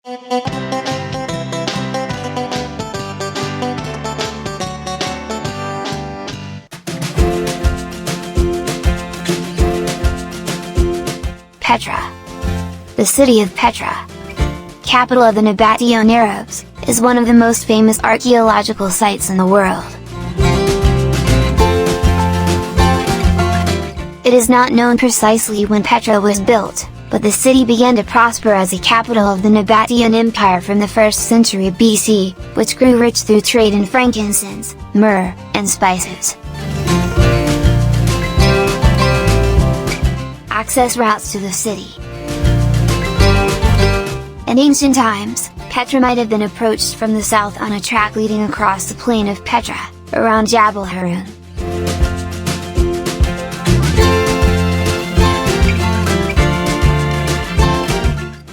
Petra. The city of Petra, capital of the Nabatean Arabs, is one of the most famous archaeological sites in the world. It is not known precisely when Petra was built, but the city began to prosper as a capital of the Nabatean Empire from the 1st century BC, which grew rich through trade in frankincense, myrrh, and spices. Access routes to the city. In ancient times, Petra might have been approached from the south on a track leading across the plain of Petra, around Jabal Harun.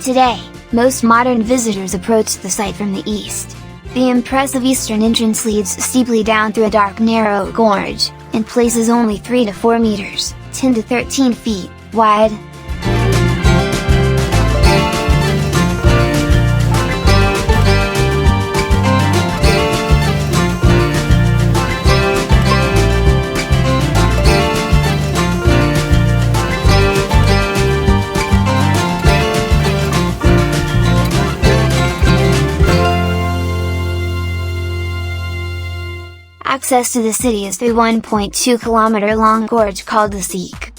Today, most modern visitors approach the site from the east. The impressive eastern entrance leads steeply down through a dark narrow gorge, in places only 3 to 4 meters, 10 to 13 feet, wide. Access to the city is through 1.2-kilometer long gorge called the Seek.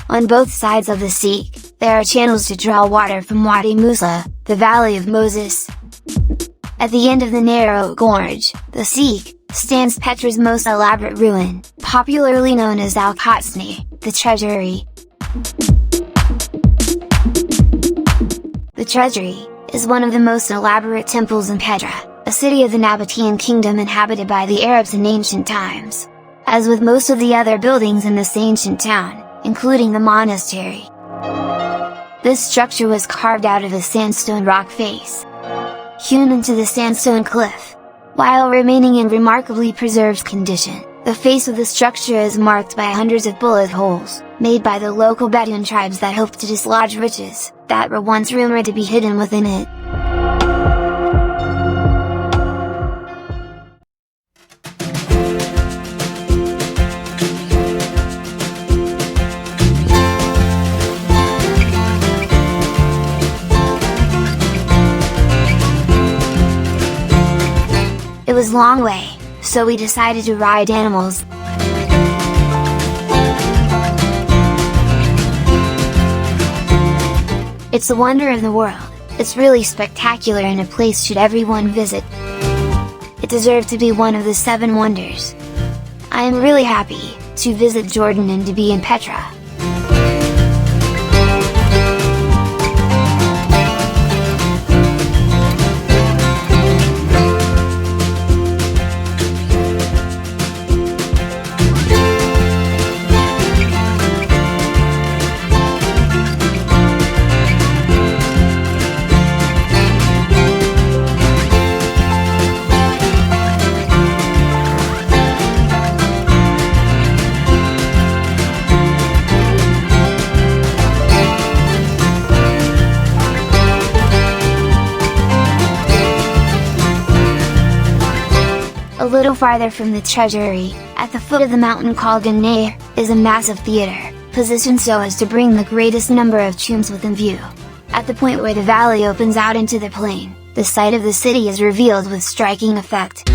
On both sides of the Seek, there are channels to draw water from Wadi Musa, the Valley of Moses. At the end of the narrow gorge, the Seek, stands Petra's most elaborate ruin, popularly known as Al-Qatsni, the Treasury. The Treasury is one of the most elaborate temples in Petra, a city of the Nabatean kingdom inhabited by the Arabs in ancient times. As with most of the other buildings in this ancient town, including the monastery, this structure was carved out of a sandstone rock face, hewn into the sandstone cliff. While remaining in remarkably preserved condition, the face of the structure is marked by hundreds of bullet holes, made by the local Bedouin tribes that hoped to dislodge riches that were once rumored to be hidden within it. It was a long way, so we decided to ride animals. It's a wonder of the world. It's really spectacular and a place should everyone visit. It deserved to be one of the 7 wonders. I am really happy to visit Jordan and to be in Petra. A little farther from the Treasury, at the foot of the mountain called An-Nair, is a massive theater, positioned so as to bring the greatest number of tombs within view. At the point where the valley opens out into the plain, the site of the city is revealed with striking effect.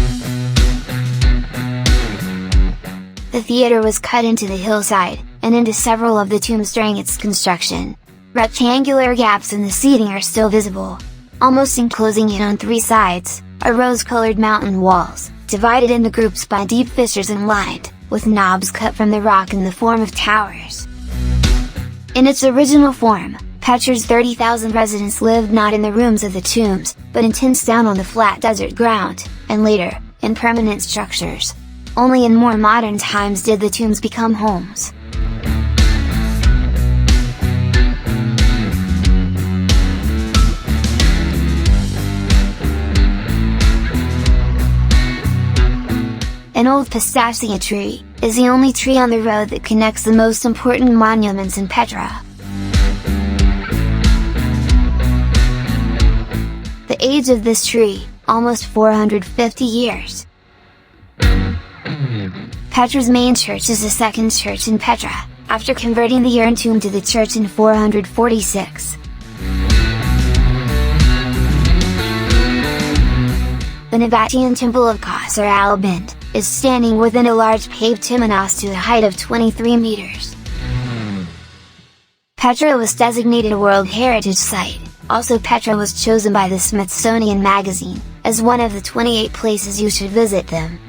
The theater was cut into the hillside, and into several of the tombs during its construction. Rectangular gaps in the seating are still visible. Almost enclosing it on 3 sides, are rose-colored mountain walls, divided into groups by deep fissures and lined, with knobs cut from the rock in the form of towers. In its original form, Petra's 30,000 residents lived not in the rooms of the tombs, but in tents down on the flat desert ground, and later, in permanent structures. Only in more modern times did the tombs become homes. An old pistachia tree is the only tree on the road that connects the most important monuments in Petra. age of this tree, almost 450 years. Petra's main church is the second church in Petra, after converting the urn tomb to the church in 446. The Nabatean temple of Qasr al-Bint is standing within a large paved temenos to a height of 23 meters. Petra was designated a World Heritage Site. Also, Petra was chosen by the Smithsonian Magazine as one of the 28 places you should visit them.